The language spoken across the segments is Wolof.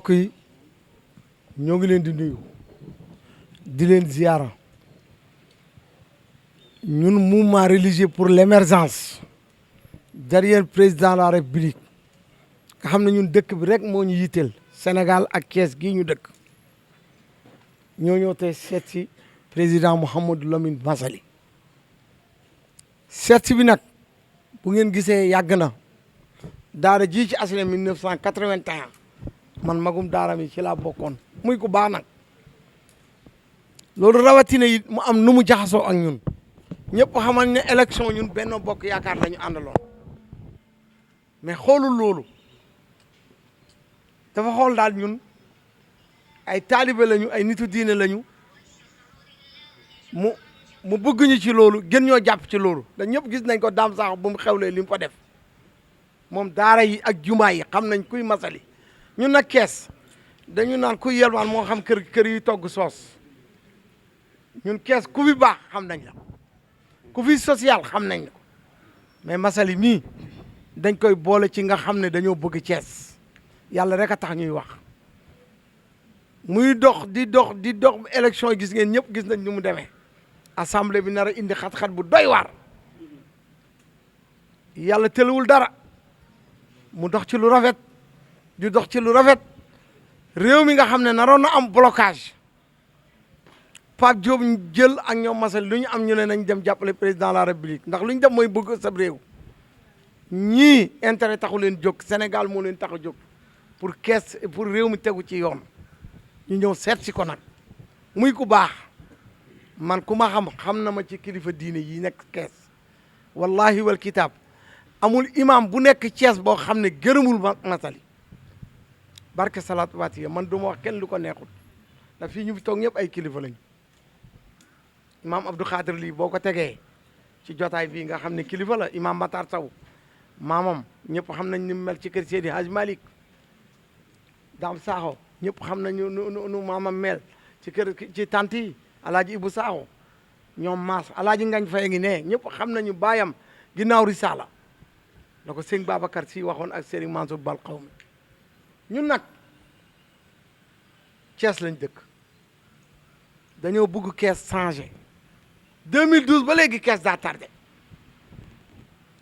mbokk yi ñoo ngi leen di nuyu di leen ziara ñun mouvement religieux pour l'émergence derrière président de la république nga xam ne ñun dëkk bi rek moo ñu yitteel Sénégal ak Kees gii ñu dëkk ñoo ñëw tey seet si président Mouhamadou Lamine Massaly seet si bi nag bu ngeen gisee yàgg na daara ji ci HLM 1981 man magum daara mi ci laa bokkoon muy ku baax nag loolu rawatina it mu am nu mu jaxasoo ak ñun ñëpp xamal ne élection ñun Benno Bokk Yaakaar lañu àndaloon mais xoolul loolu dafa xool daal ñun ay taalibe lañu ay nitu diine lañu mu bëgg ñu ci loolu gën ñoo jàpp ci loolu da ñëpp gis nañ ko daam sax bu mu xewlee li mu fa def moom daara yi ak jumaa yi xam nañ kuy Massaly ñun nag Kees dañu naan kuy yelwaan moo xam kër yi togg soos ñun Kees ku fi baax xam nañ la ku fi social xam nañ la mais Massaly mii dañ koy boole ci nga xam ne dañoo bëgg Kees yàlla rek a tax ñuy wax muy dox di dox élection yi gis ngeen ñëpp gis nañ ni mu demee assemblée bi nar a indi xat-xat bu doy waar yàlla tëlawul dara mu dox ci lu rafet di dox ci lu rafet réew mi nga xam ne naroon na am blocage Pape Diop jël ak ñoom Massaly lu ñu am ñu ne nañ dem jàppale président de la république ndax lu ñu dem mooy bëgg sa réew ñii intérêt taxu leen jóg Sénégal moo leen tax a jóg pour Kees pour réew mi tegu ci yoon ñu ñëw seet si ko nag muy ku baax man ku ma xam na ma ci kilifa diine yi nekk Kees wallahi wal kitaab amul imam bu nekk Kees boo xam ne gërëmul Massaly barke salaatu fatiha man du ma wax kenn lu ko neexul ndax fii ñu fi toog ñëpp ay kilifa lañu imam Abdou Khadir lii boo ko tegee ci jotaay bii nga xam ne kilifa la imam Matar Sow maamam ñëpp xam nañ ni mu mel ci kër Seydi Hadj Malick Dame Sakho ñëpp xam nañu nu maamam mel ci kër ci tant yi alaaji Ibou Sakho ñoom maas alaaji Ngañ Faye ngi ne ñëpp xam nañu baayam ginnaaw risala la ko sëñ Babacar si waxoon ak Serigne Mansour Bal Qawmi ñun nag Kees lañ dëkk dañoo bëgg Kees changé 2012 ba léegi Kees daa tardé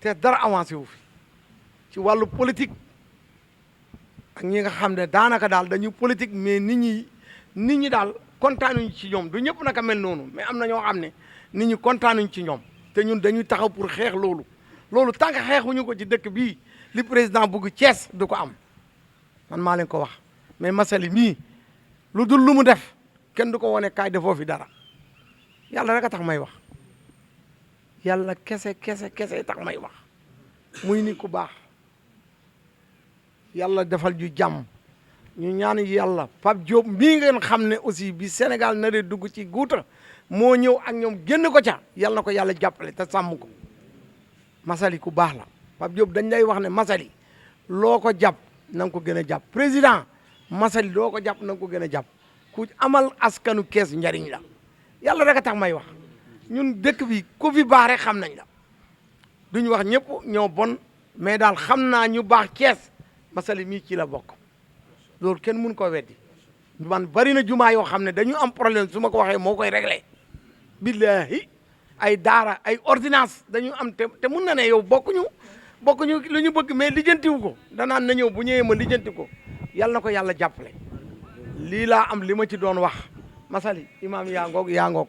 te dara avancé wu fi ci wàllu politique ak ñi nga xam ne daanaka daal dañuy politique mais nit ñi daal kontaanuñ ci ñoom du ñëpp naka mel noonu mais am na ñoo xam ne nit ñi kontaanuñ ci ñoom te ñun dañuy taxaw pour xeex loolu tant que xeexuñu ko ci dëkk bii li président bëgg Kees du ko am man maa leen ko wax mais Massaly mii lu dul lu mu def kenn du ko wone kaay defoo fi dara yàlla rek a tax may wax yàlla kese tax may wax muy ni ku baax yàlla defal ju jàmm ñu ñaan yàlla Pape Diop mii ngeen xam ne aussi bi Sénégal na dee dugg ci guuta moo ñëw ak ñoom génn ko ca yàlla na ko yàlla jàppale te sàmm ko Massaly ku baax la Pape Diop dañ lay wax ne Massaly loo ko jàpp na nga ko gën a jàpp président Massaly loo ko jàpp na nga ko gën a jàpp ku amal askanu Kees njariñ la yàlla rek a tax may wax ñun dëkk bi ku fi baax rek xam nañ la duñ wax ñëpp ñoo bon mais daal xam naa ñu baax Kees Massaly mii ci la bokk loolu kenn mun koo weddi man bari na jumaa yoo xam ne dañu am problème su ma ko waxee moo koy réglé billahi ay daara ay ordonnance dañu am te mun na ne yow bokkuñu lu ñu bëgg mais lijjantiwu ko danaan na ñëw bu ñëwee ma lijjanti ko yàlla na ko yàlla jàppale lii laa am li ma ci doon wax Massaly imam yaa ngoog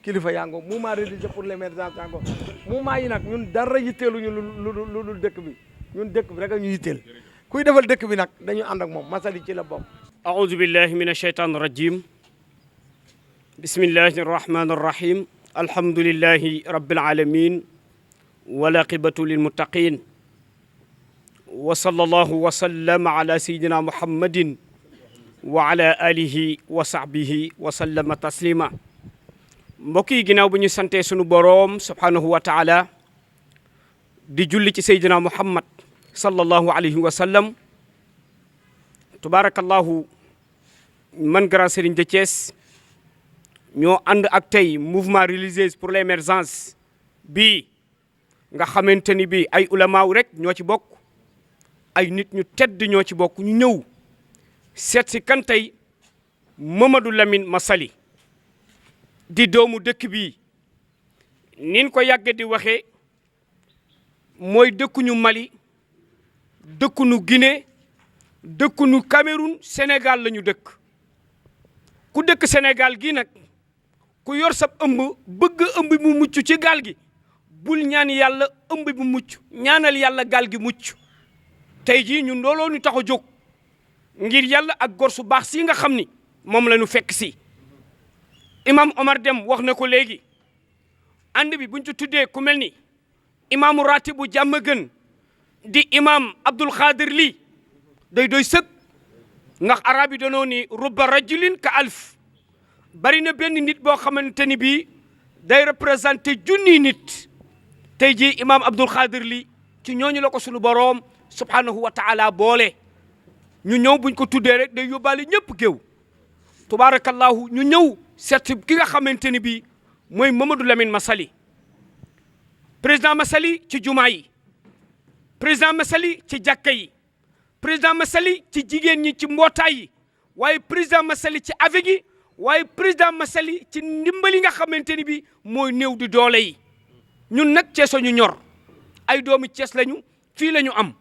kilifa yaa ngoog mouvement religieux pour l'émergence yaa ngoog mouvement yi nag ñun dara yitteeluñu lu dëkk bi ñun dëkk bi rek a ñu yitteel kuy defal dëkk bi nag dañu ànd ak moom Massaly ci la bokk أعوذ بالله من الشيطان الرجيم بسم الله الرحمن الرحيم الحمد لله رب العالمين والعاقبة للمتقين وصلى الله وسلم على سيدنا محمد وعلى آله وصحبه وسلم تسليما mbokk yi ginnaaw bu ñu sante sunu boroom subhanahu wa taala di julli ci Seydina Muhammad sallallahu alayhi wa sallam tubarakallahu man grand Serigne de Thiès ñoo ànd ak tey mouvement religieux pour l'émergence bii nga xamante ni bii ay ulamaaw rek ñoo ci bokk ay nit ñu tedd ñoo ci bokk ñu ñëw seet si kan tey Mamadou Lamine Massaly di doomu dëkk bii nin ko yàgg di waxee mooy dëkkuñu Mali dëkkuñu Guinée dëkkuñu Cameroun Sénégal la ñu dëkk ku dëkk Sénégal gi nag ku yor sab ëmb bëgg ëmb mu mucc ci gaal gi bul ñaan yàlla ëmb bu mucc ñaanal yàlla gaal gi mucc tey jii ñun looloo ñu tax a jóg ngir yàlla ak gor su baax si nga xam ni moom la ñu fekk si imam Omar Dem wax na ko léegi ànd bi buñ ci tuddee ku mel ni imaamu ratibu jàmm gën di imam Abdul Xaadir lii day doy sëg ndax arab yi danoo ni rubba rajulin ka alf bari na benn nit boo xamante ni bii day représenté junni nit tey jii imam Abdul Xaadir lii ci ñooñu la ko sunu boroom subhanahu wa taala boole ñu ñëw buñ ko tuddee rek day yóbbaale ñëpp géew tubaarakallahu ñu ñëw seet ki nga xamante ni bii mooy Mamadou Lamine Massaly président Massaly ci jumaa yi président Massaly ci jàkka yi président Massaly ci jigéen ñi ci mbootaay yi waaye président Massaly ci avec yi waaye président Massaly ci ndimbali nga xamante ni bii mooy néew di doole yi ñun nag Cees ñu ñor ay doomi Cees lañu fii la ñu am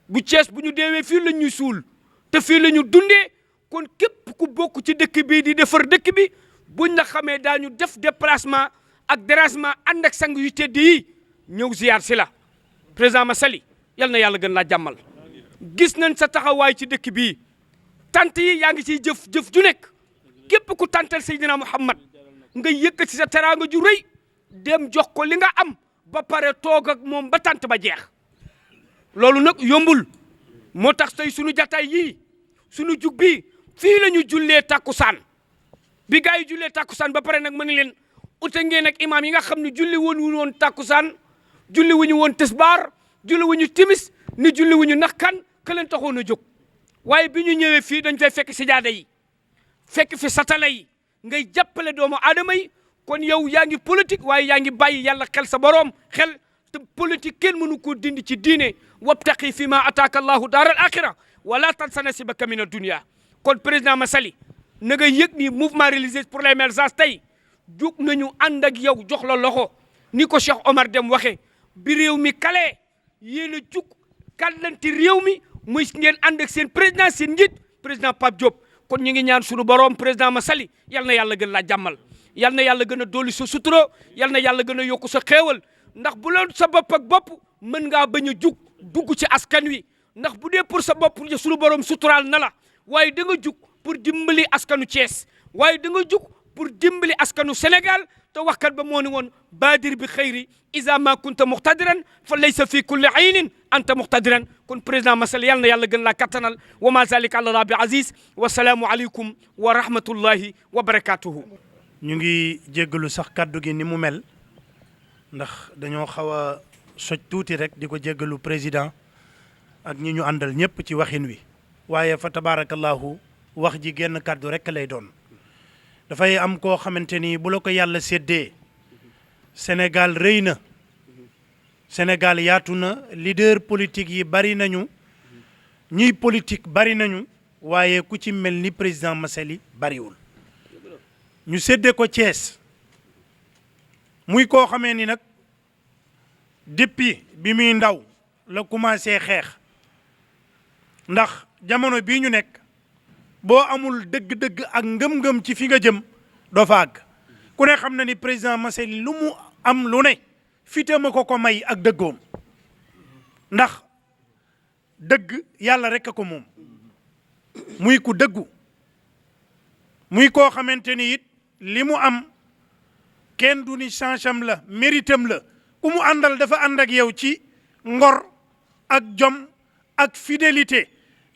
bu Cees bu ñu deewee fii la ñuy suul te fii la ñu dundee kon képp ku bokk ci dëkk bi di defar dëkk bi buñ la xamee daañu def déplacement ak dérangement ànd ak sang yu tedd yi ñëw ziyaar si la président Massaly yal na yàlla gën laa jàmmal gis nañ sa taxawaay ci dëkk bii tant yi yaa ngi ciy jëf ju nekk képp ku tantal Seydina Muhammad nga yëkkat ci sa teraanga ju rëy dem jox ko li nga am ba pare toog ak moom ba tant ba jeex loolu nag yombul moo tax tey sunu jataay yii sunu jug bii fii la ñu jullee takkusaan bi gaa yi jullee takkusaan ba pare nag ma ne leen ute ngeen ak imaam yi nga xam ne julli woon takkusaan julli wuñu woon tisbaar julli wuñu timis ni julli wuñu nax kan ka leen taxoon a jóg waaye bi ñu ñëwee fii dañ fay fekk sijaada yi fekk fi satala yi ngay jàppale doomu aadama yi kon yow yaa ngi politique waaye yaa ngi bàyyi yàlla xel sa boroom xel te politique kenn mënu ko dindi ci diine wabtaqi fi ma ataaka allahu daaral axira wala tansa nasibaka min ad-dunya kon président Massaly na nga yëg ni mouvement religieux pour l'émergence tey jug nañu ànd ak yow jox la loxo ni ko Cheikh Omar Dem waxee bi réew mi kale yéen a jug kàllanti réew mi muy ngeen ànd ak seen président seen njiit président Pape Diop kon ñu ngi ñaan sunu borom président Massaly yal na yàlla gën laa jàmmal yal na yàlla gën a dolli sa sutura yal na yàlla gën a yokku sa xéewal ndax bu loon sa bopp ak bopp mën ngaa bañ a jug dugg ci askan wi ndax bu dee pour sa bopp sunu borom suturaal na la waaye da nga jug pour dimbali askanu Thiès waaye da nga jug pour dimbali askanu Sénégal te waxkat ba moo ni woon baadir bi xëyri isa ma kunta muqtadiran fa laysa fi kulli aynin anta muqtadiran kon président Massaly yal na yàlla gën laa kattanal wa ma zalika ala rabbi aziz wa salaamu aleykum wa rahmatullahi wa barakatuhu ñu ngi jéggalu sax kaddu gi ni mu mel ndax dañoo xaw a soj tuuti rek di ko jéggalu président ak ñi ñu àndal ñëpp ci waxin wi waaye fa tabarakallahu wax ji genn kaddu rek lay doon dafay am koo xamante ni bu la ko yàlla séddee Sénégal rëy na Sénégal yaatu na leader politique yi bari nañu ñiy politique bari nañu waaye ku ci mel ni président Massaly bariwul ñu séddee ko Thiès muy koo xamee ni nag depuis bi muy ndaw la commencé xeex ndax jamono bii ñu nekk boo amul dëgg-dëgg ak ngëm-ngëm ci fi nga jëm doo fa àgg ku ne xam na ni président Massaly lu mu am lu ne fitama ko may ak dëggoom ndax dëgg yàlla rek a ko moom muy ku dëggu muy koo xamante ni it li mu am kenn du ni chance am la méritam la ku mu àndal dafa ànd ak yow ci ngor ak jom ak fidélité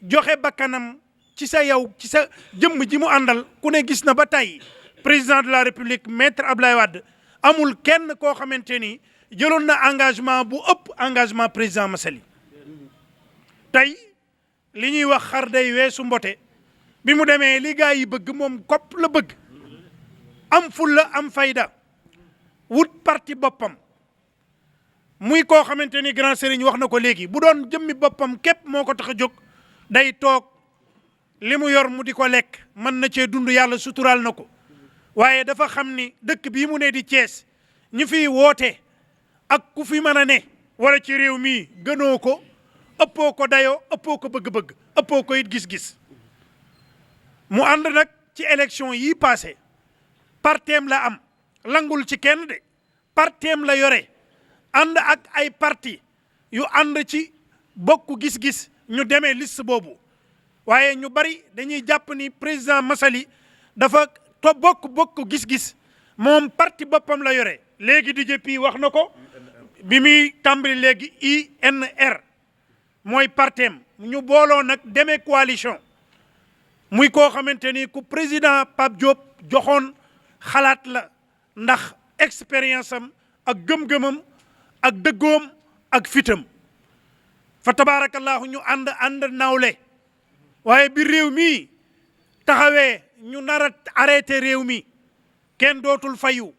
joxe bakkanam ci sa yow ci sa jëmm ji mu àndal ku ne gis na ba tey président de la république maître Abdoulaye Wade amul kenn koo xamante ni jëloon na engagement bu ëpp engagement président Massaly tey li ñuy wax xar day weesu mbote bi mu demee li gaa yi bëgg moom kopp la bëgg am fulla am fayda wut parti boppam muy koo xamante ni grand sëriñ wax na ko léegi bu doon jëmmi boppam képp moo ko tax a jóg day toog li mu yor mu di ko lekk mën na cee dund yàlla suturaal na ko waaye dafa xam ni dëkk bii mu ne di Thiès ñi fiy woote ak ku fi mën a ne wala ci réew mii gënoo ko ëppoo ko dayoo ëppoo ko bëgg-bëgg ëppoo ko it gis-gis mu ànd nag ci élection yii passé parteem la am langul ci kenn de parteem la yore ànd ak ay parti yu ànd ci bokk gis-gis ñu demee liste boobu waaye ñu bari dañuy jàpp ni président Massaly dafa to bokk gis-gis moom parti boppam la yore léegi DJP wax na ko bi muy tàmbali léegi INR mooy parteem ñu booloo nag demee coalition muy koo xamante ni ku président Pape Diop joxoon xalaat la ndax expérience am ak gëm-gëmam ak dëggoom ak fitam fa tabarakallahu ñu ànd nawle waaye bi réew mi taxawee ñu nar a arrêté réew mi kenn dootul fayu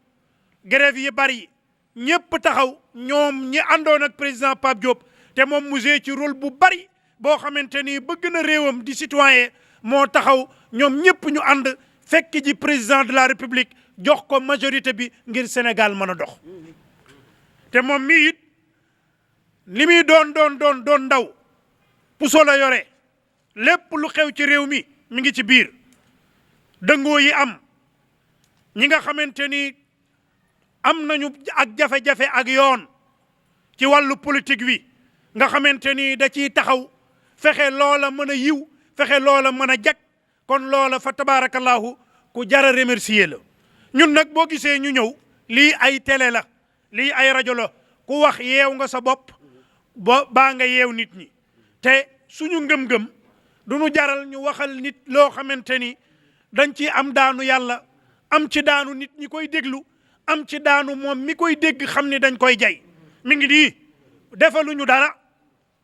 grève yi bari ñëpp taxaw ñoom ñi àndoon ak président Pape Diop te moom mu joué ci rôle bu bari boo xamante ni bëgg na réewam di citoyen moo taxaw ñoom ñëpp ñu ànd fekk ji président de la république jox ko majorité bi ngir Sénégal mën a dox te moom mii it li muy doon ndaw puso la yore lépp lu xew ci réew mi mi ngi ci biir dëngoo yi am ñi nga xamante ni am nañu ak jafe-jafe ak yoon ci wàllu politique wi nga xamante ni da ciy taxaw fexe loola mën a yiw fexe loola mën a jag kon loola fa tabarakallahu ku jara remercier la ñun nag boo gisee ñu ñëw lii ay télé la lii ay rajo la ku wax yeew nga sa bopp baa nga yeew nit ñi te suñu ngëm-ngëm du ñu jaral ñu waxal nit loo xamante ni dañ ci am daanu yàlla am ci daanu nit ñi koy déglu am ci daanu moom mi koy dégg xam ni dañ koy jay mi ngi nii defaluñu dara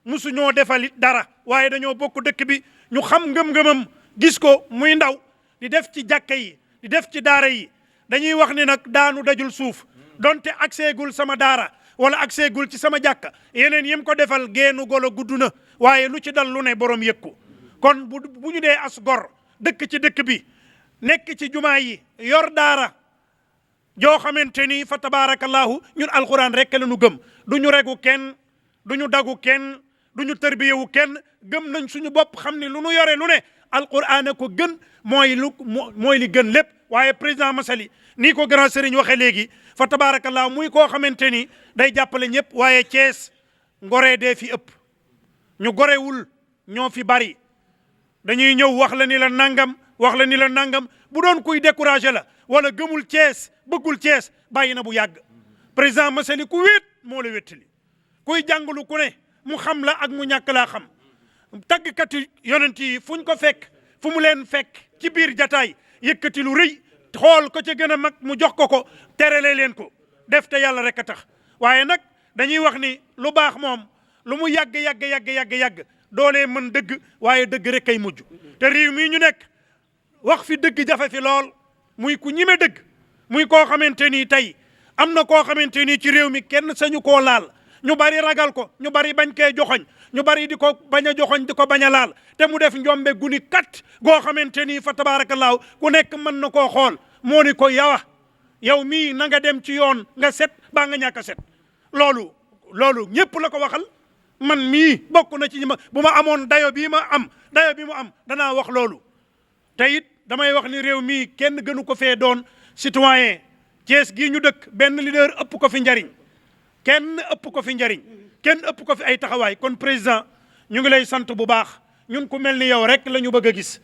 musuñoo defalit dara waaye dañoo bokk dëkk bi ñu xam ngëm-ngëmam gis ko muy ndaw di def ci jàkka yi di def ci daara yi dañuy wax ni nag daanu dajul suuf donte agseegul sama daara wala agseegul ci sama jàkka yeneen yim ko defal geenu golo gudd na waaye lu ci dal lu ne borom yëg ko kon bu ñu dee as gor dëkk ci dëkk bi nekk ci jumaa yi yor daara joo xamante ni fa tabarakallahu ñun alquran rek la ñu gëm du ñu regu kenn du ñu dagu kenn du ñu tërbiyewu kenn gëm nañ suñu bopp xam ni lu nu yore lu ne alquran ko gën mooy li gën lépp waaye président Massaly nii ko grand sëriñ waxee léegi fa tabarakallahu muy koo xamante ni day jàppale ñëpp waaye Thiès ngoree dee fi ëpp ñu gorewul ñoo fi bari dañuy ñëw wax la ni la nangam wax la ni la nangam bu doon kuy découragé la wala gëmul Thiès bëggul Thiès bàyyi na bu yàgg président Massaly ku wéet moo la wéttali kuy jàngalu ku ne mu xam la ak mu ñàkk laa xam tàggkati yonent yi fu ñu ko fekk fu mu leen fekk ci biir jataay yëkkati lu rëy xool ko ca gën a mag mu jox ko terale leen ko def te yàlla rek a tax waaye nag dañuy wax ni lu baax moom lu mu yàgg doolee mën dëgg waaye dëgg rek kay mujj te réew mii ñu nekk wax fi dëgg jafe fi lool muy ku ñime dëgg muy koo xamante ni tey am na koo xamante ni ci réew mi kenn sañu koo laal ñu bari ragal ko ñu bari bañ koy joxoñ ñu bari di ko bañ a joxoñ di ko bañ a laal te mu def njombe guni kat goo xamante ni fa tabaarakallaahu ku nekk mën na koo xool moo ni ko yow mii na nga dem ci yoon nga set baa nga ñàkk a set loolu ñëpp la ko waxal man mii bokk na ci bu ma amoon dayo bi mu am danaa wax loolu te it damay wax ni réew mii kenn gënu ko fee doon citoyen Thiès gii ñu dëkk benn leader ëpp ko fi njariñ kenn ëpp ko fi ay taxawaay kon président ñu ngi lay sant bu baax ñun ku mel ni yow rek la ñu bëgg a gis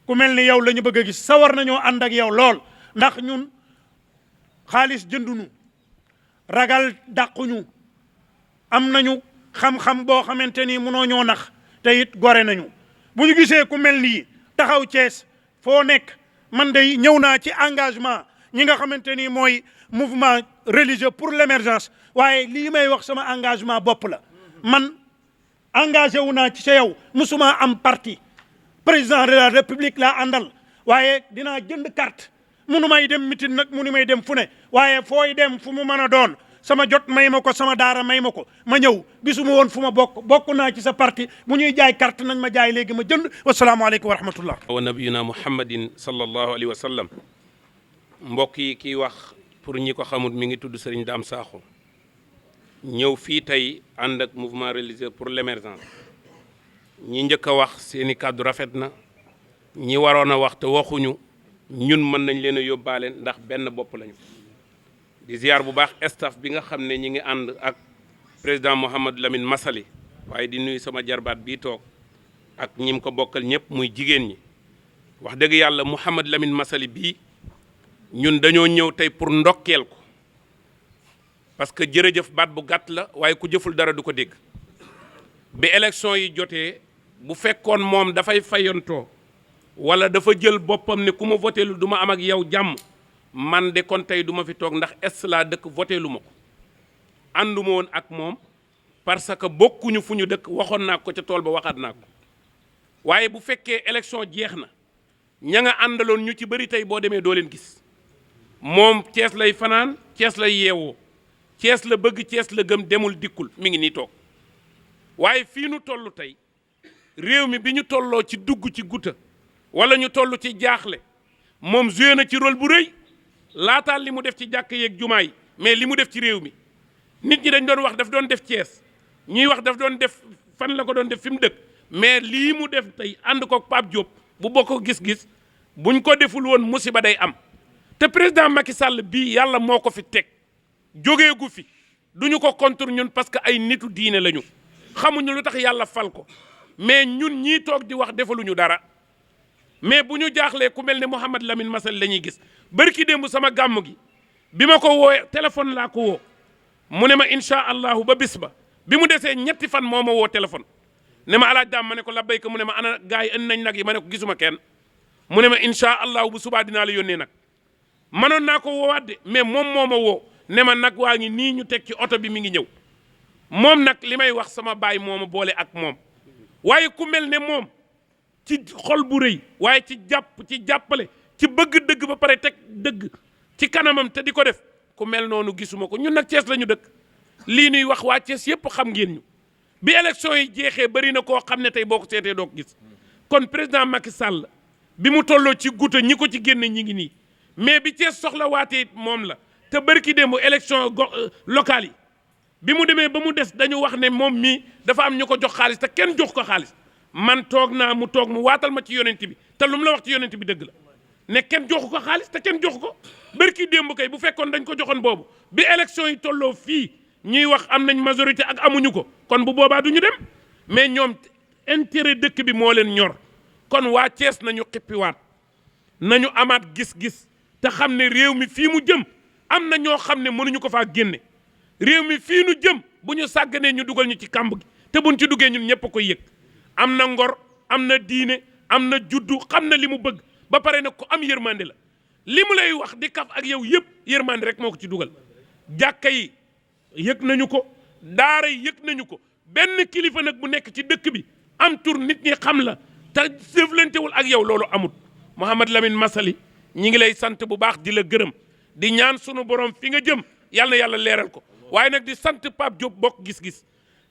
ku mel ni yow la ñu bëgg a gis sawar nañoo ànd ak yow lool ndax ñun xaalis jënduñu ragal dàquñu am nañu xam-xam boo xamante ni mënoo ñoo nax te it gore nañu bu ñu gisee ku mel nii taxaw Thiès foo nekk man de ñëw naa ci engagement ñi nga xamante ni mooy mouvement religieux pour l'émergence waaye lii may wax sama engagement bopp la man engagé wu naa ci sa yow musuma am parti président de la république laa àndal waaye dinaa jënd carte munu may dem mitin nag munu may dem fu ne waaye fooy dem fu mu mën a doon sama jot may ma ko sama daara may ma ko ma ñëw gisuma woon fu ma bokk naa ci sa parti bu ñuy jaay carte nañ ma jaay léegi ma jënd wasalaamaaleykum wa rahmatullah wa nabiyuna muhammadin sallallahu alayhi wa sallam. mbokk yi kiy wax pour ñi ko xamut mi ngi tudd Serigne Dame Sakho ñëw fii tey ànd ak mouvement religieux pour l'émergence. ñi njëkk a wax seeni kàddu rafet na ñi waroon a wax te waxuñu ñun mën nañ leen a yóbbaale ndax benn bopp lañu. di ziar bu baax staff bi nga xam ne ñi ngi ànd ak président Mouhamadou Lamine Massaly waaye di nuyu sama jarbaat bii toog ak ñim ko bokkal ñëpp muy jigéen ñi. wax dëgg yàlla Mouhamadou Lamine Massaly bii ñun dañoo ñëw tey pour ndokkeel ko parce que jërëjëf baat bu gàtt la waaye ku jëful dara du ko dégg. bi élection yi jotee bu fekkoon moom dafay fayantoo wala dafa jël boppam ne ku ma voté lu du ma am ak yow jàmm man de kon tey du ma fi toog ndax est laa dëkk voté lu ma ko ànduma woon ak moom parce que bokkuñu fu ñu dëkk waxoon naa ko ca tool ba waxaat naa ko waaye bu fekkee élection jeex na ña nga àndaloon ñu ci bëri tey boo demee doo leen gis moom Cees lay fanaan Cees lay yeewoo Cees la bëgg Cees la gëm demul dikkul mi ngi nii toog waaye fii nu toll tey réew mi bi ñu tolloo ci dugg ci guta wala ñu toll ci jaaxle moom joué na ci rôle bu rëy laataal li mu def ci jàkk yeeg jumaa yi mais li mu def ci réew mi nit ñi dañ doon wax daf doon def Thiès ñuy wax daf doon def fan la ko doon def fi mu dëkk mais lii mu def tey ànd ko Pape Diop bu bokk gis-gis buñ ko deful woon musiba day am te président Macky Sall bii yàlla moo ko fi teg jógeegu fi duñu ko contre ñun parce que ay nitu diine lañu xamuñu lu tax yàlla fal ko mais ñun ñii toog di wax defaluñu dara mais bu ñu jaaxlee ku mel ne Mouhamadou Lamine Massaly la ñuy gis bërki démb sama gàmm gi bi ma ko woo téléphone laa ko woo mu ne ma incha allahu ba bis ba bi mu desee ñetti fan moo ma woo téléphone ne ma alaaj daam ma ne ko labbayka mu ne ma ana gars yi indi nañ nag yi ma ne ko gisuma kenn mu ne ma incha allahu bu subaa dinaa la yónnee nag manoon naa ko woowaat de mais moom moo ma woo ne ma nag waa ngi nii ñu teg ci oto bi mi ngi ñëw moom nag li may wax sama baay moo ma boole ak moom waaye ku mel ne moom ci xol bu rëy waaye ci jàppale ci bëgg dëgg ba pare teg dëgg ci kanamam te di ko def ku mel noonu gisuma ko ñun nag Thiès la ñu dëkk lii nuy wax waa Thiès yëpp xam ngeen ñu bi élection yi jeexee bari na koo xam ne tey boo ko seetee doo ko gis kon président Macky Sall bi mu tolloo ci guuta ñi ko ci génne ñi ngi nii mais bi Thiès soxla waatee moom la te bërki démb élection locale yi bi mu demee ba mu des dañu wax ne moom mii dafa am ñu ko jox xaalis te kenn jox ko xaalis man toog naa mu toog mu waatal ma ci yonent bi te lu mu la wax ci yonent bi dëgg la ne kenn joxu ko xaalis te kenn joxu ko bërki démb kay bu fekkoon dañ ko joxoon boobu bi élection yi tolloo fii ñuy wax am nañ majorité ak amuñu ko kon bu boobaa du ñu dem mais ñoom intérêt dëkk bi moo leen ñor kon waa Thiès nañu xippiwaat nañu amaat gis-gis te xam ne réew mi fii mu jëm am na ñoo xam ne mënuñu ko faa génne réew mi fii nu jëm bu ñu sàgganee ñu dugal ñu ci kàmb gi te buñ ci duggee ñun ñëpp a koy yëg am na ngor am na diine am na juddu xam na li mu bëgg ba pare nag ko am yërmande la li mu lay wax di kaf ak yow yëpp yërmande rek moo ko ci dugal jàkka yi yëg nañu ko daara yi yëg nañu ko benn kilifa nag bu nekk ci dëkk bi am tur nit ñi xam la te jëflantewul ak yow loolu amut Mouhamadou Lamine Massaly ñi ngi lay sant bu baax di la gërëm di ñaan sunu borom fi nga jëm yàlla na yàlla leeral ko waaye nag di sant Pape Diop bokk gis-gis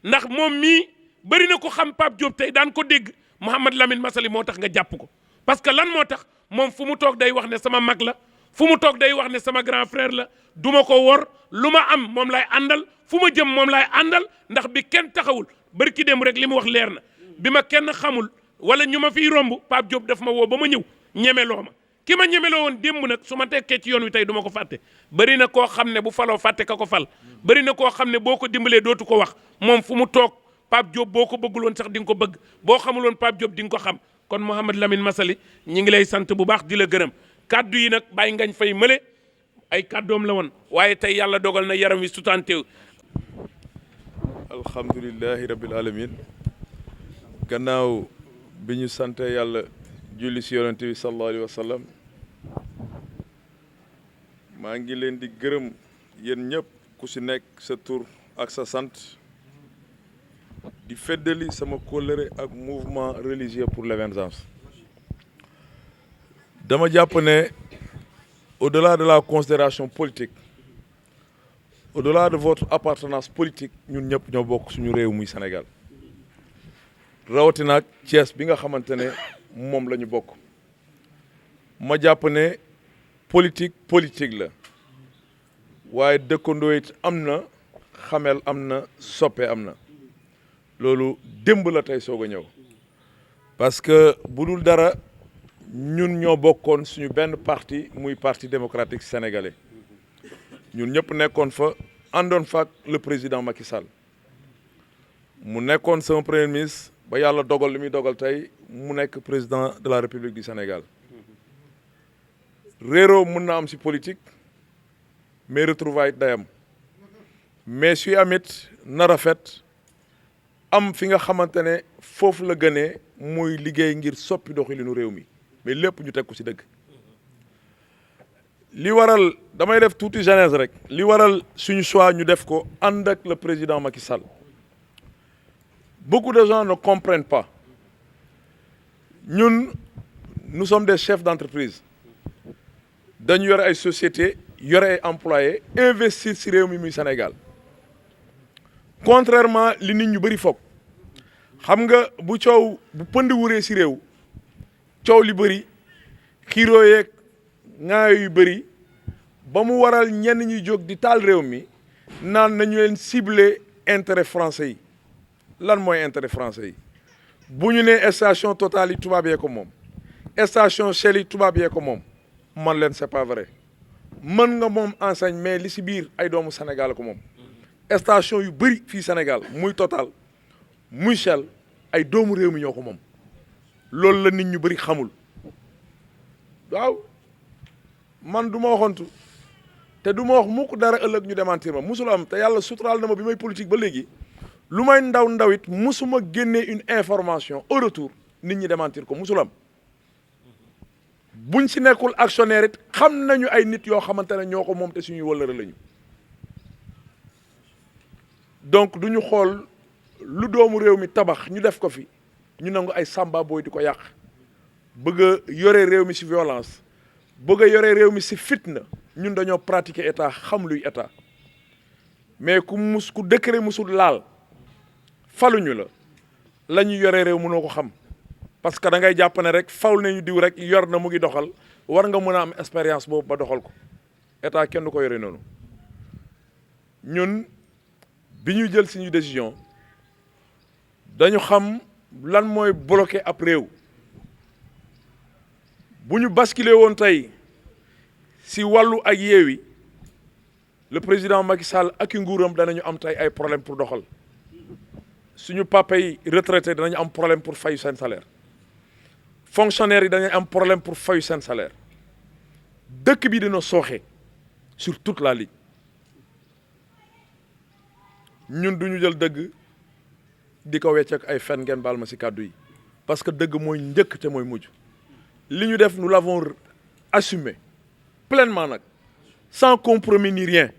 ndax moom mii bëri na ko xam Pape Diop tey daan ko dégg Mouhamadou Lamine Massaly moo tax nga jàpp ko parce que lan moo tax moom fu mu toog day wax ne sama mag la fu mu toog day wax ne sama grand frère la duma ko wor lu ma am moom lay àndal fu ma jëm moom lay àndal ndax bi kenn taxawul bari ki dem rek li mu wax leer na bi ma kenn xamul wala ñu ma fiy romb Pape Diop daf ma woo ba ma ñëw ñemeloo ma ki ma ñemeloo woon démb nag su ma tekkee ci yoon wi tey du ma ko fàtte bëri na koo xam ne bu faloo fàtte ka ko fal bëri na koo xam ne boo ko dimbalee dootu ko wax moom fu mu toog Pape Diop boo ko bëggul woon sax di nga ko bëgg boo xamul woon Pape Diop di nga ko xam kon Mouhamadou Lamine Massaly ñi ngi lay sant bu baax di la gërëm kaddu yi nag bàyyi ngañ fay mële ay kaddoom la woon waaye tey yàlla dogal na yaram wi sutanteew alhamdulillahi rabbil alamin gannaaw bi ñu sante yàlla julli si yonent bi sallallahu alayhi wa sallam maa ngi leen di gërëm yéen ñëpp ku si nekk sa tur ak sa sant di feddali sama kóllëre ak mouvement religieux pour l'émergence dama jàpp ne au-delà de la considération politique au-delà de votre appartenance politique ñun ñëpp ñoo bokk suñu réew muy Sénégal rawatina ak Thiès bi nga xamante ne moom la ñu bokk ma jàpp ne politique la waaye dëkkandoo it am na xamel am na soppe am na loolu démb la tey soog a ñëw parce que bu dul dara ñun ñoo bokkoon suñu benn parti muy parti démocratique sénégalais ñun ñëpp nekkoon fa àndoon fa ak le président Macky Sall mu nekkoon sama premier ministre ba yàlla dogal li muy dogal tey mu nekk président de la République du Sénégal réeroo mën na am ci politique mais retrouvailles day am mais suy amit na rafet am fi nga xamante ne foofu la gënee muy liggéey ngir soppi doxalinu réew mi mais lépp ñu teg ko ci dëgg li waral damay def tuuti genèse rek li waral suñu choix ñu def ko ànd ak le président Macky Sall beaucoup de gens ne comprennent pas ñun nous sommes des chefs d'entreprise dañu yore ay sociétés yore ay employés investir ci réew mi muy Sénégal contrairement li nit ñu bëri foog xam nga bu pënd wuree ci réew coow li bëri xiiroo yeeg ŋaayo yu bëri ba mu waral ñenn ñuy jóg di taal réew mi naan nañu leen cibler intérêt français yi lan mooy intérêt français yi bu ñu nee station Total yi tubaab yee ko moom station Shell yi tubaab yee ko moom man leen c'est pas vrai mën nga moom enseigne mais li ci biir ay doomu Sénégal ko moom station yu bëri fii Sénégal muy Total muy Shell ay doomu réew mi ñoo ko moom loolu la nit ñu bëri xamul waaw man du ma waxantu te du ma wax mukk dara ëllëg ñu démentir ma musul am te yàlla suturaal na ma bi may politique ba léegi lu may ndaw it musuma génnee une information au retour nit ñi démentir ko musul am buñ ci nekkul actionnaire it xam nañu ay nit yoo xamante ne ñoo ko moom te suñuy wëllëre lañu donc du ñu xool lu doomu réew mi tabax ñu def ko fi ñu nangu ay samba booy di ko yàq bëgg a yore réew mi ci violence bëgg a yore réew mi ci fitna ñun dañoo pratiquer état xam luy état mais ku décret musul laal faluñu la ñu yore réew mënoo ko xam parce que da ngay jàpp ne rek fawul nañu diw rek yor na mu ngi doxal war nga mën a am expérience boobu ba doxal ko état kenn du ko yore noonu ñun bi ñu jël suñu décision dañu xam lan mooy bloqué ab réew bu ñu basculé woon tey si wàllu ak Yewwi le président Macky Sall ak i nguuram danañu am tey ay problème pour doxal suñu papa yi retraité danañu am problème pour fayu seen salaire fonctionnaires yi danañu am problème pour fayu seen salaire dëkk bi dina sooxe sur toute la ligne ñun duñu jël dëgg di ko wecc ak ay fen ngeen baal ma ci kàddu yi parce que dëgg mooy njëkk te mooy mujj li ñu def nous l'avons assumé pleinement nag sans compromis ni rien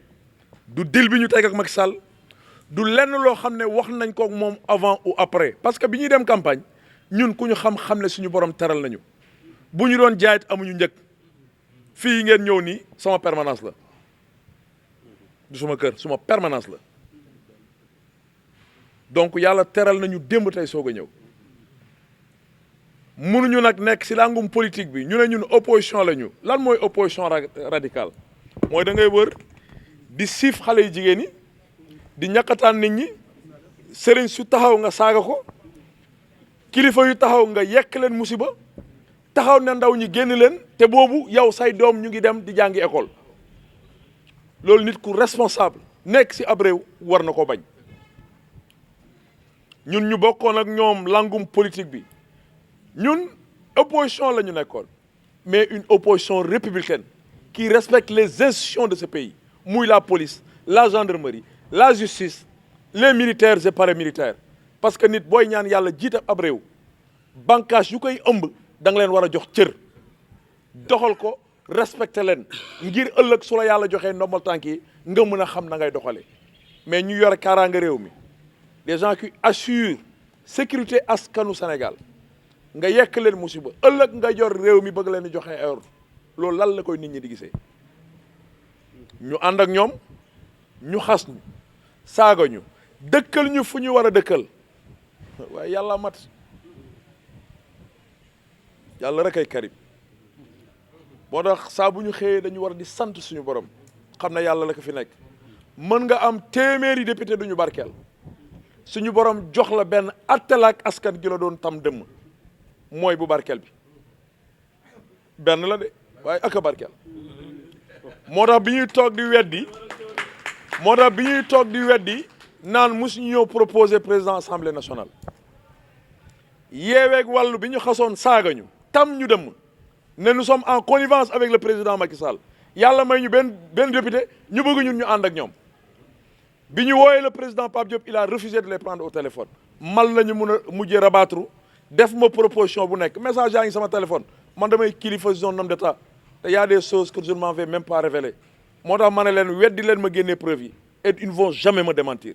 du deal bi ñu teg ak Macky Sall du lenn loo xam ne wax nañ ko moom avant ou après parce que bi ñuy dem campagne ñun ku ñu xam ne suñu borom teral nañu bu ñu doon jaayit amuñu njëkk fii ngeen ñëw nii sama permanence la du suma kër suma permanence la donc yàlla teral nañu démb tey soog a ñëw mënuñu nag nekk ci langum politique bi ñu ne ñun opposition la ñu lan mooy opposition radicale mooy da ngay wër di siif xale yu jigéen ñi di ñakkataan nit ñi sëriñ su taxaw nga saaga ko kilifa yu taxaw nga yekk leen musiba taxaw ne ndaw ñi génn leen te boobu yow say doom ñu ngi dem di jàngi école loolu nit ku responsable nekk ci ab réew war na ko bañ ñun ñu bokkoon ak ñoom langum politique bi ñun opposition la ñu nekkoon mais une opposition républicaine qui respecte les institutions de ce pays muy la police la gendarmerie la justice les militaires et paramilitaires parce que nit booy ñaan yàlla jiite ab réew bànqaas yu koy ëmb da nga leen war a jox cër doxal ko respecté leen ngir ëllëg su la yàlla joxee ndombal tànk yi nga mën a xam na ngay doxalee mais ñu yore kaaraanga réew mi des gens qui assurent sécurité askanu Sénégal nga yekk leen musiba ëllëg nga yor réew mi bëgg leen di joxe ay ordre loolu lan la koy nit ñi di gisee ñu ànd ak ñoom ñu xas ñu saaga ñu dëkkal ñu fu ñu war a dëkkal waaye yàlla mat yàlla rek ay karim moo tax saa bu ñu xëyee dañu war di sant suñu borom xam ne yàlla la ko fi nekk mën nga am téeméeri député duñu barkeel suñu borom jox la benn attalaak askan gi la doon tam dëmm mooy bu barkeel bi benn la de waaye ak a barkeel moo tax bi ñuy toog di weddi naan musuñu ñëw proposer président assemblée nationale yeeweeg wàllu bi ñu xasoon saaga ñu tam ñu dem ne nous sommes en connivence avec le président Macky Sall yàlla may ñu benn député ñu bëgg ñun ñu ànd ak ñoom bi ñu wooyee le président Pape Diop il a refusé de les prendre au téléphone mal la ñu mun a mujjee rabattre def ma proposition bu nekk message yaa ngi sama téléphone man damay kilifa zone homme d'état te y a des choses que je ne m'en vais même pas révéler moo tax ma ne leen weddi leen ma génnee preuve yi et ils ne vont jamais me démentir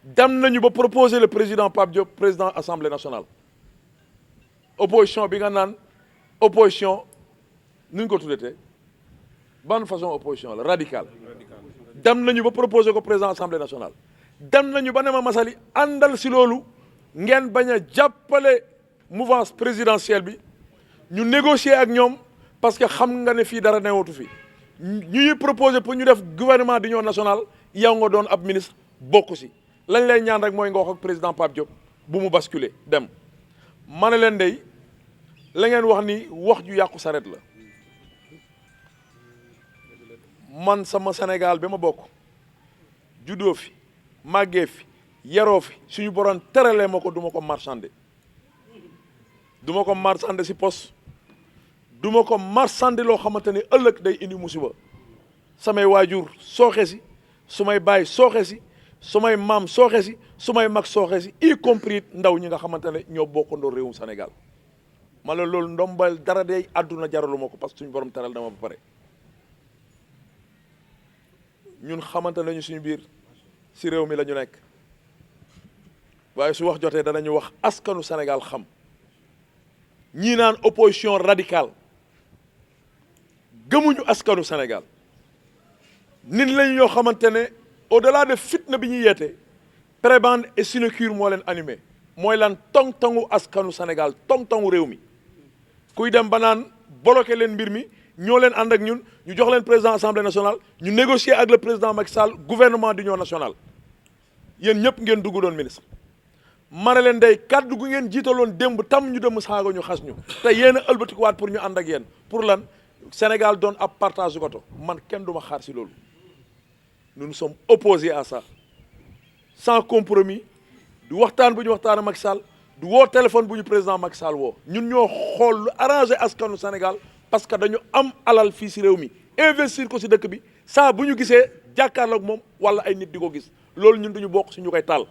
dem nañu ba proposer le président Pape Diop président assemblée nationale opposition bi nga naan opposition nu ñu ko tuddee ban façon opposition la radicale dem nañu ba proposer ko président assemblée nationale dem nañu ba ne ma Massaly àndal si loolu ngeen bañ a jàppale mouvance présidentielle bi ñu négocier ak ñoom parce que xam nga ne fii dara newatu fi ñuy proposer pour ñu def gouvernement d'union nationale yow nga doon ab ministre bokk si lañ lay ñaan rek mooy nga wax ak président Pape Diop bu mu basculer dem ma ne leen day la ngeen wax ni wax ju yàqu saret la man sama Sénégal bi ma bokk juddoo fi màggee fi yaroo fi suñu borom teralee ma ko du ma ko marchandé du ma ko marchandé si poste du ma ko marchandé loo xamante ne ëllëg day indi musiba samay waajur sooxe si su may baay sooxe si su may maam sooxe si su may mag sooxe si y compris ndaw ñi nga xamante ne ñoo bokkandoo réewum Sénégal ma la loolu ndombal dara day àdduna jaralu ma ko parce que suñu borom teral na ma ba pare ñun xamante nañu suñu biir si réew mi la ñu nekk waaye su wax jotee danañu wax askanu Sénégal xam ñii naan opposition radicale gëmuñu askanu Sénégal nit lañu ñoo xamante ne au-delà de fitna bi ñuy yeete prébende et sinécure moo leen animé mooy lan tong-tongu askanu Sénégal tong-tongu réew mi kuy dem ba naan bloqué leen mbir mi ñoo leen ànd ak ñun ñu jox leen président assemblée nationale ñu négocier ak le président Macky Sall gouvernement d'union nationale yéen ñëpp ngeen dugg doon ministre ma ne leen day kàddu gu ngeen jiitaloon démb tam ñu dem saaga ñu xas ñu te yéen a ëlbatikuwaat pour ñu ànd ak yéen pour lan Sénégal doon ab partage goto man kenn du ma xaar si loolu nous nous sommes opposés à ça sans compromis du waxtaan bu ñu waxtaan ak Macky Sall du woo téléphone bu ñu président Macky Sall woo ñun ñoo xool lu arrangé askanu Sénégal parce que dañu am alal fii si réew mi investir ko si dëkk bi saa bu ñu gisee jàkkaarloog moom wala ay nit di ko gis loolu ñun duñu bokk si ñu koy taal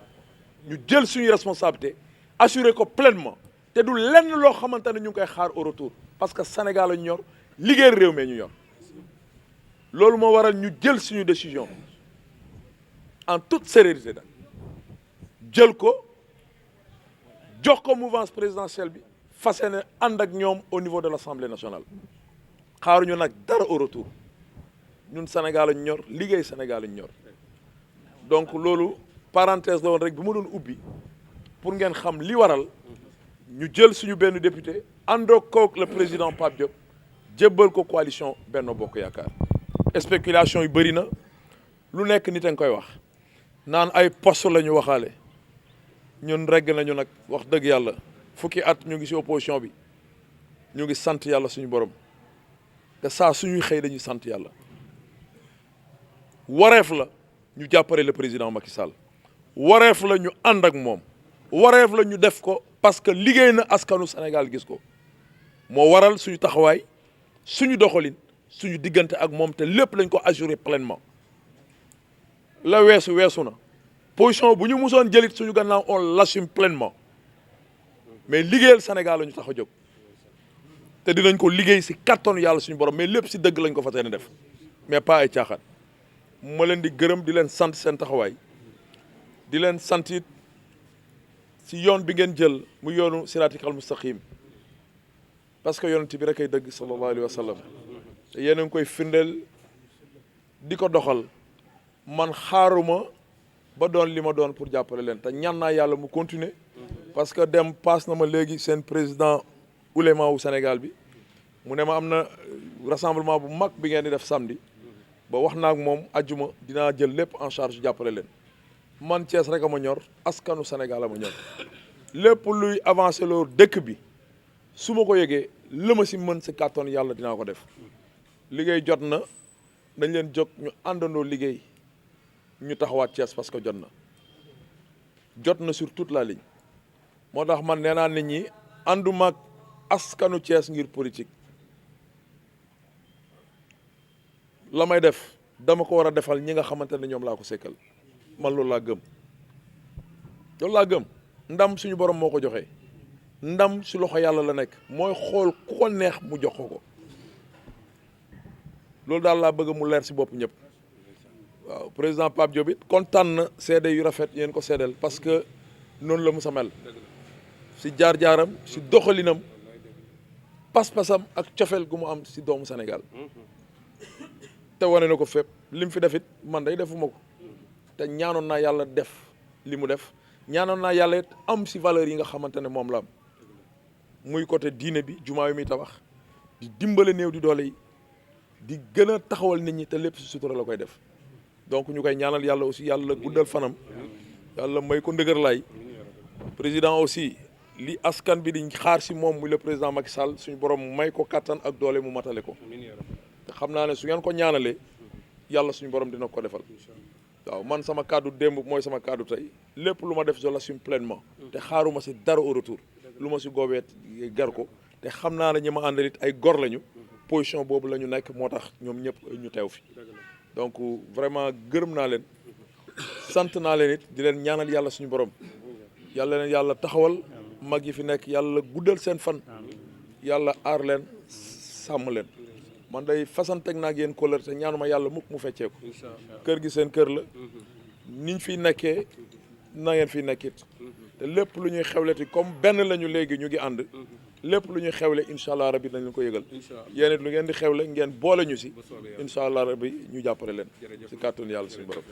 ñu jël suñu responsabilité assurer ko pleinement te du lenn loo xamante ne ñu ngi koy xaar au retour parce que Sénégal la ñu ñor liggéey réew mi ñu ñor loolu moo waral ñu jël suñu décision en toute sérénité nag jël ko jox ko mouvance présidentielle bi fas yéene ànd ak ñoom au niveau de l'Assemblée nationale xaaruñu nag dara au retour ñun Sénégal lañ ñor liggéey Sénégal lañ ñor donc loolu parenthèse la woon rek bi ma doon ubbi pour ngeen xam li waral ñu jël suñu benn député àndoo kook le président Pape Diop jébbal ko coalition Benno Bokk Yaakaar spéculation yu bëri na lu nekk nit a nga koy wax naan ay poste la ñu waxaale ñun regg nañu nag wax dëgg yàlla fukki at ñu ngi ci opposition bi ñu ngi sant yàlla suñu borom te saa suñuy xëy dañuy sant yàlla wareef la ñu jàppale le président Macky Sall wareef la ñu ànd ak moom wareef la ñu def ko parce que liggéey na askanu Sénégal gis ko moo waral suñu taxawaay suñu doxalin suñu diggante ak moom te lépp lañ ko assurer pleinement la weesu na position bu ñu musoon jëlit suñu gannaaw on l'assume pleinement mais liggéeyal Sénégal la ñu tax a jóg te dinañ ko liggéey si kattanu yàlla suñu borom mais lépp si dëgg lañ ko fas yéene def mais pas ay caaxaan ma leen di gërëm di leen sant seen taxawaay di leen sant it si yoon bi ngeen jël mu yoonu siraatikal mustaqim parce que yonent bi rek ay dëgg sallallahu alayhi wa sallam te yéen a ngi koy firndeel di ko doxal man xaaruma ba doon li ma doon pour jàppale leen te ñaan naa yàlla mu continuer parce que dem paas na ma léegi seen président ouléma wu Sénégal bi mu ne ma am na rassemblement bu mag bi ngeen di def samedi ba wax naa ak moom ajjuma dinaa jël lépp en charge jàppale leen man Thiès rek a ma ñor askanu Sénégal a ma ñor lépp luy avancé loo dëkk bi su ma ko yëgee la ma si mën si kàttan yàlla dinaa ko def liggéey jot na dañ leen jóg ñu àndandoo liggéey ñu taxawaat Thiès parce que jot na sur toute la ligne moo tax man nee naa nit ñi ànduma ak askanu Thiès ngir politique la may def dama ko war a defal ñi nga xamante ne ñoom laa ko sekkal man loolu laa gëm ndam suñu borom moo ko joxe ndam si loxo yàlla la nekk mooy xool ku ko neex mu jox ko loolu daal laa bëgg mu leer si bopp ñëpp waaw président Pape Diop it kontaan na seede yu rafet yéen ko seedeel parce que noonu la mu sa mel si jaar-jaaram si doxalinam pas-pasam ak cofeel gu mu am si doomu Sénégal te wane na ko fépp li mu fi def it man day defuma ko te ñaanoon naa yàlla def li mu def ñaanoon naa yàlla it am si valeur yi nga xamante ne moom la am muy côté diine bi jumaa yu muy tabax di dimbale néew di doole yi di gën a taxawal nit ñi te lépp si sutura la koy def donc ñu koy ñaanal yàlla aussi yàlla guddal fanam yàlla may ko ndëgër laay président aussi li askan bi di xaar si moom muy le président Macky Sall suñu borom may ko kattan ak doole mu matale ko te xam naa ne su ngeen ko ñaanalee yàlla suñu borom dina ko defal waaw man sama kaddu démb mooy sama kaddu tey lépp lu ma def je l'assume pleinement te xaaruma si dara au retour lu ma si goobeet gar ko te xam naa ne ñi ma àndal it ay gor lañu position boobu la ñu nekk moo tax ñoom ñëpp ñu teew fi donc vraiment gërëm naa leen sant naa leen it di leen ñaanal yàlla suñu borom yàlla taxawal mag yi fi nekk yàlla guddal seen fan yàlla aar leen sàmm leen man day fasanteeg naa ak yéen kóllëre te ñaanuma yàlla mukk mu fecceeku kër gi seen kër la niñ fiy nekkee na ngeen fiy nekkit te lépp lu ñuy xewleti comme benn lañu léegi ñu ngi ànd lépp lu ñuy xewle incha allah rabi dañ leen ko yëgal yéen it lu ngeen di xewle ngeen boole ñu si incha allah rabi ñu jàppale leen si kàttanu yàlla suñu borom